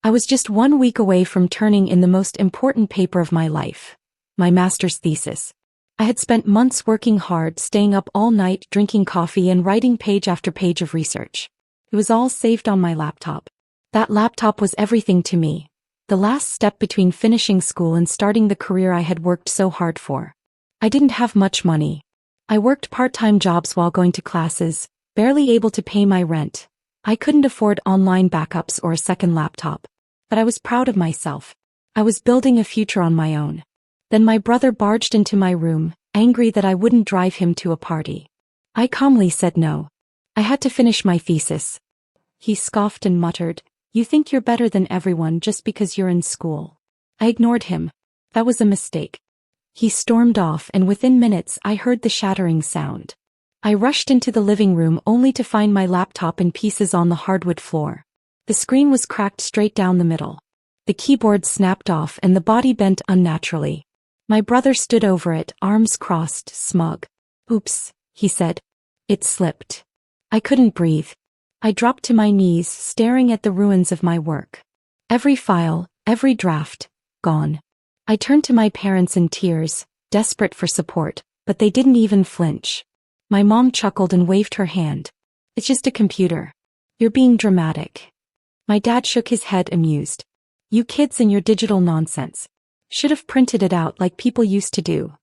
I was just 1 week away from turning in the most important paper of my life, my master's thesis. I had spent months working hard, staying up all night, drinking coffee and writing page after page of research. It was all saved on my laptop. That laptop was everything to me. The last step between finishing school and starting the career I had worked so hard for. I didn't have much money. I worked part-time jobs while going to classes, barely able to pay my rent. I couldn't afford online backups or a second laptop. But I was proud of myself. I was building a future on my own. Then my brother barged into my room, angry that I wouldn't drive him to a party. I calmly said no. I had to finish my thesis. He scoffed and muttered, "You think you're better than everyone just because you're in school." I ignored him. That was a mistake. He stormed off and within minutes I heard the shattering sound. I rushed into the living room only to find my laptop in pieces on the hardwood floor. The screen was cracked straight down the middle. The keyboard snapped off and the body bent unnaturally. My brother stood over it, arms crossed, smug. "Oops," he said. It slipped. I couldn't breathe. I dropped to my knees, staring at the ruins of my work. Every file, every draft, gone. I turned to my parents in tears, desperate for support, but they didn't even flinch. My mom chuckled and waved her hand. "It's just a computer. You're being dramatic." My dad shook his head amused. "You kids and your digital nonsense. Should have printed it out like people used to do."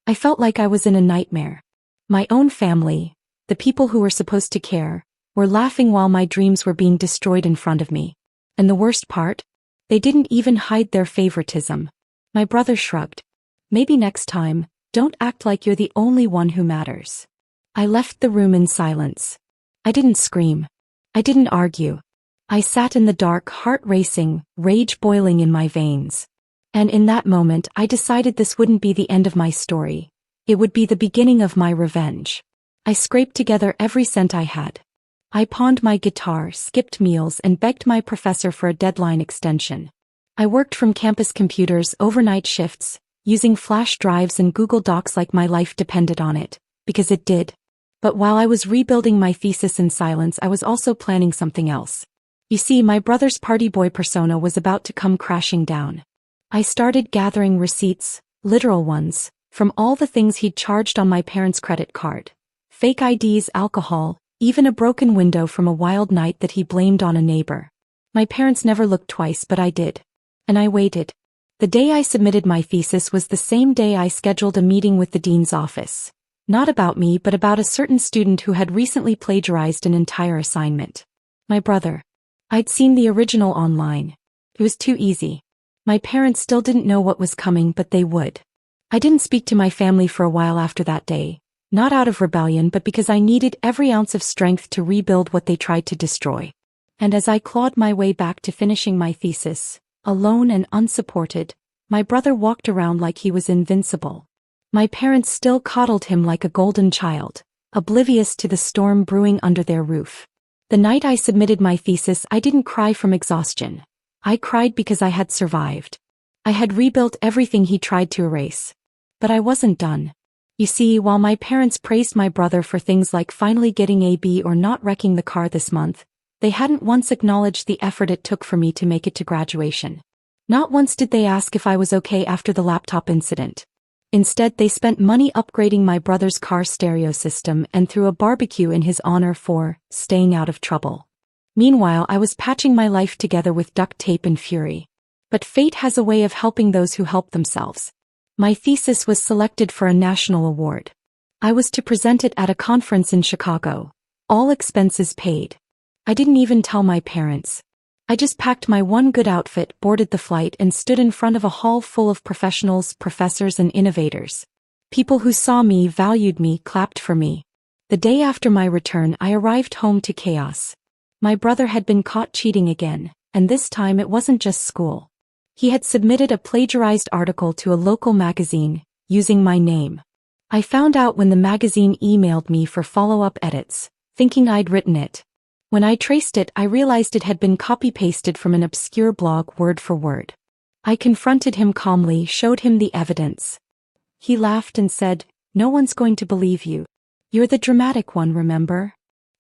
I felt like I was in a nightmare. My own family, the people who were supposed to care, were laughing while my dreams were being destroyed in front of me. And the worst part? They didn't even hide their favoritism. My brother shrugged. "Maybe next time, don't act like you're the only one who matters." I left the room in silence. I didn't scream. I didn't argue. I sat in the dark, heart racing, rage boiling in my veins. And in that moment I decided this wouldn't be the end of my story. It would be the beginning of my revenge. I scraped together every cent I had. I pawned my guitar, skipped meals and begged my professor for a deadline extension. I worked from campus computers, overnight shifts, using flash drives and Google Docs like my life depended on it, because it did. But while I was rebuilding my thesis in silence, I was also planning something else. You see, my brother's party boy persona was about to come crashing down. I started gathering receipts, literal ones, from all the things he'd charged on my parents' credit card. Fake IDs, alcohol, even a broken window from a wild night that he blamed on a neighbor. My parents never looked twice, but I did. And I waited. The day I submitted my thesis was the same day I scheduled a meeting with the dean's office. Not about me, but about a certain student who had recently plagiarized an entire assignment. My brother. I'd seen the original online. It was too easy. My parents still didn't know what was coming, but they would. I didn't speak to my family for a while after that day, not out of rebellion but because I needed every ounce of strength to rebuild what they tried to destroy. And as I clawed my way back to finishing my thesis, alone and unsupported, my brother walked around like he was invincible. My parents still coddled him like a golden child, oblivious to the storm brewing under their roof. The night I submitted my thesis, I didn't cry from exhaustion. I cried because I had survived. I had rebuilt everything he tried to erase. But I wasn't done. You see, while my parents praised my brother for things like finally getting a B or not wrecking the car this month, they hadn't once acknowledged the effort it took for me to make it to graduation. Not once did they ask if I was okay after the laptop incident. Instead, they spent money upgrading my brother's car stereo system and threw a barbecue in his honor for staying out of trouble. Meanwhile, I was patching my life together with duct tape and fury. But fate has a way of helping those who help themselves. My thesis was selected for a national award. I was to present it at a conference in Chicago. All expenses paid. I didn't even tell my parents. I just packed my one good outfit, boarded the flight, and stood in front of a hall full of professionals, professors, and innovators. People who saw me, valued me, clapped for me. The day after my return, I arrived home to chaos. My brother had been caught cheating again, and this time it wasn't just school. He had submitted a plagiarized article to a local magazine, using my name. I found out when the magazine emailed me for follow-up edits, thinking I'd written it. When I traced it, I realized it had been copy-pasted from an obscure blog word for word. I confronted him calmly, showed him the evidence. He laughed and said, "No one's going to believe you. You're the dramatic one, remember?"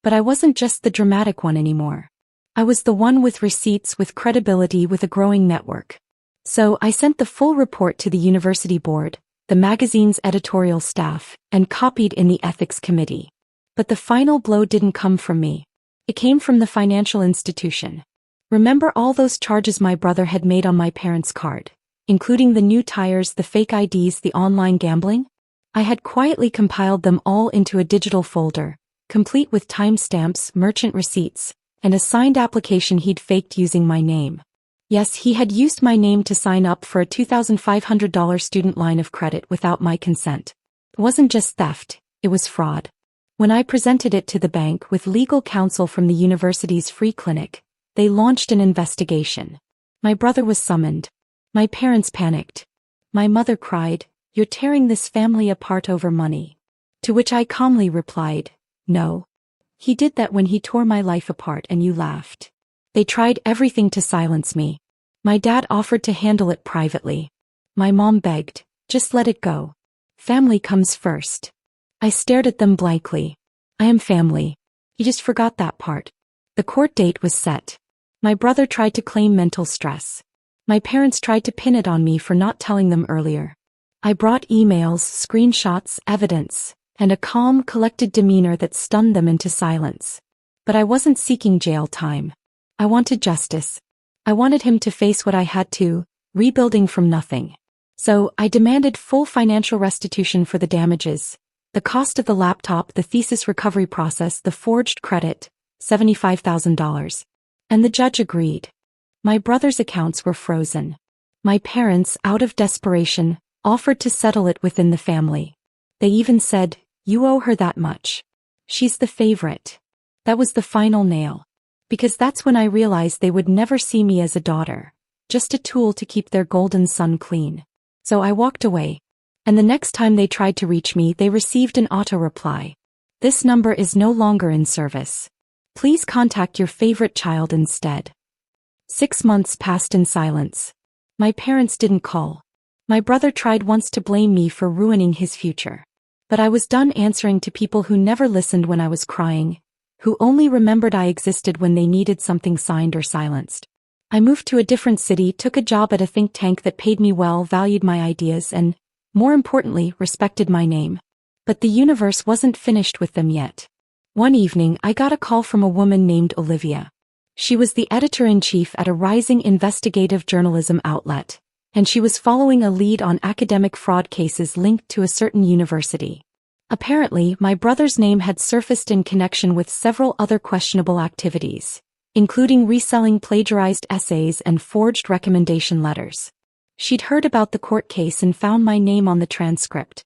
But I wasn't just the dramatic one anymore. I was the one with receipts, with credibility, with a growing network. So I sent the full report to the university board, the magazine's editorial staff, and copied in the ethics committee. But the final blow didn't come from me. It came from the financial institution. Remember all those charges my brother had made on my parents' card, including the new tires, the fake IDs, the online gambling? I had quietly compiled them all into a digital folder, complete with timestamps, merchant receipts, and a signed application he'd faked using my name. Yes, he had used my name to sign up for a $2,500 student line of credit without my consent. It wasn't just theft, it was fraud. When I presented it to the bank with legal counsel from the university's free clinic, they launched an investigation. My brother was summoned. My parents panicked. My mother cried, "You're tearing this family apart over money." To which I calmly replied, "No. He did that when he tore my life apart and you laughed." They tried everything to silence me. My dad offered to handle it privately. My mom begged, "Just let it go. Family comes first." I stared at them blankly. I am family. You just forgot that part. The court date was set. My brother tried to claim mental stress. My parents tried to pin it on me for not telling them earlier. I brought emails, screenshots, evidence, and a calm, collected demeanor that stunned them into silence. But I wasn't seeking jail time. I wanted justice. I wanted him to face what I had to, rebuilding from nothing. So I demanded full financial restitution for the damages, the cost of the laptop, the thesis recovery process, the forged credit, $75,000. And the judge agreed. My brother's accounts were frozen. My parents, out of desperation, offered to settle it within the family. They even said, "You owe her that much. She's the favorite." That was the final nail. Because that's when I realized they would never see me as a daughter, just a tool to keep their golden son clean. So I walked away. And the next time they tried to reach me, they received an auto reply. "This number is no longer in service. Please contact your favorite child instead." 6 months passed in silence. My parents didn't call. My brother tried once to blame me for ruining his future. But I was done answering to people who never listened when I was crying, who only remembered I existed when they needed something signed or silenced. I moved to a different city, took a job at a think tank that paid me well, valued my ideas, and, more importantly, respected my name. But the universe wasn't finished with them yet. One evening, I got a call from a woman named Olivia. She was the editor-in-chief at a rising investigative journalism outlet, and she was following a lead on academic fraud cases linked to a certain university. Apparently, my brother's name had surfaced in connection with several other questionable activities, including reselling plagiarized essays and forged recommendation letters. She'd heard about the court case and found my name on the transcript.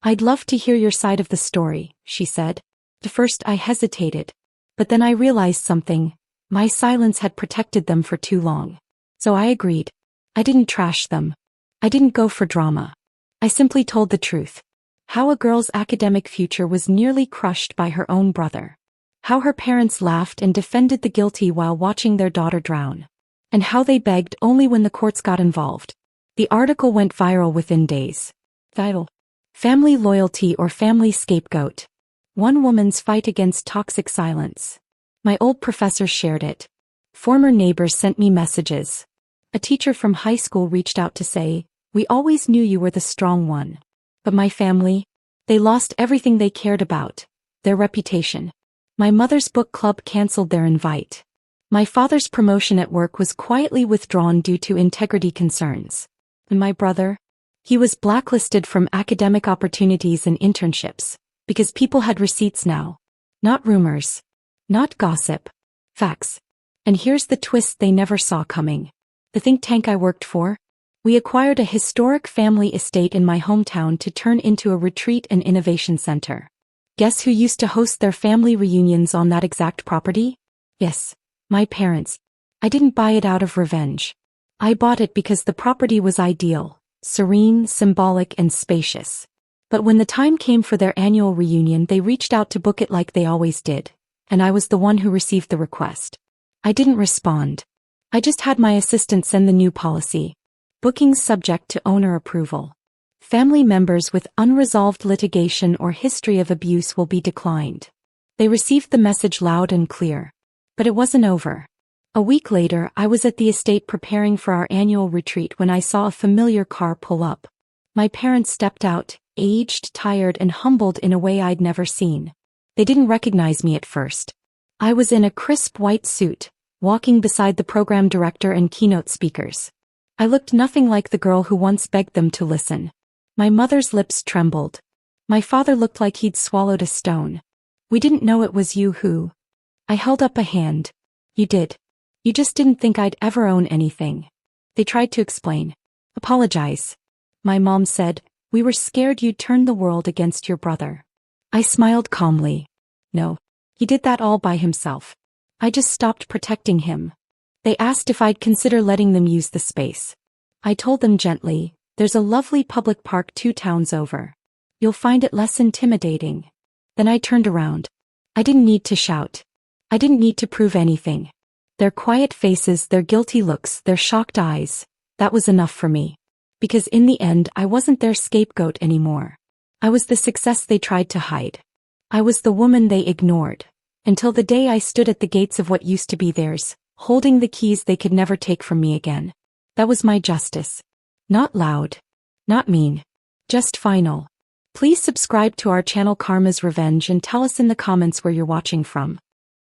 "I'd love to hear your side of the story," she said. At first I hesitated, but then I realized something. My silence had protected them for too long. So I agreed. I didn't trash them. I didn't go for drama. I simply told the truth. How a girl's academic future was nearly crushed by her own brother. How her parents laughed and defended the guilty while watching their daughter drown. And how they begged only when the courts got involved. The article went viral within days. Title: Family Loyalty or Family Scapegoat. One woman's fight against toxic silence. My old professor shared it. Former neighbors sent me messages. A teacher from high school reached out to say, "We always knew you were the strong one." But my family, they lost everything they cared about, their reputation. My mother's book club canceled their invite. My father's promotion at work was quietly withdrawn due to integrity concerns. And my brother? He was blacklisted from academic opportunities and internships, because people had receipts now. Not rumors. Not gossip. Facts. And here's the twist they never saw coming. The think tank I worked for? We acquired a historic family estate in my hometown to turn into a retreat and innovation center. Guess who used to host their family reunions on that exact property? Yes, my parents. I didn't buy it out of revenge. I bought it because the property was ideal, serene, symbolic, and spacious. But when the time came for their annual reunion, they reached out to book it like they always did, and I was the one who received the request. I didn't respond. I just had my assistant send the new policy. Bookings subject to owner approval. Family members with unresolved litigation or history of abuse will be declined. They received the message loud and clear. But it wasn't over. A week later, I was at the estate preparing for our annual retreat when I saw a familiar car pull up. My parents stepped out, aged, tired, and humbled in a way I'd never seen. They didn't recognize me at first. I was in a crisp white suit, walking beside the program director and keynote speakers. I looked nothing like the girl who once begged them to listen. My mother's lips trembled. My father looked like he'd swallowed a stone. "We didn't know it was you who..." I held up a hand. "You did. You just didn't think I'd ever own anything." They tried to explain. "Apologize." My mom said, "We were scared you'd turn the world against your brother." I smiled calmly. "No. He did that all by himself. I just stopped protecting him." They asked if I'd consider letting them use the space. I told them gently, "There's a lovely public park 2 towns over. You'll find it less intimidating." Then I turned around. I didn't need to shout. I didn't need to prove anything. Their quiet faces, their guilty looks, their shocked eyes, that was enough for me. Because in the end, I wasn't their scapegoat anymore. I was the success they tried to hide. I was the woman they ignored. Until the day I stood at the gates of what used to be theirs, holding the keys they could never take from me again. That was my justice. Not loud. Not mean. Just final. Please subscribe to our channel Karma's Revenge and tell us in the comments where you're watching from.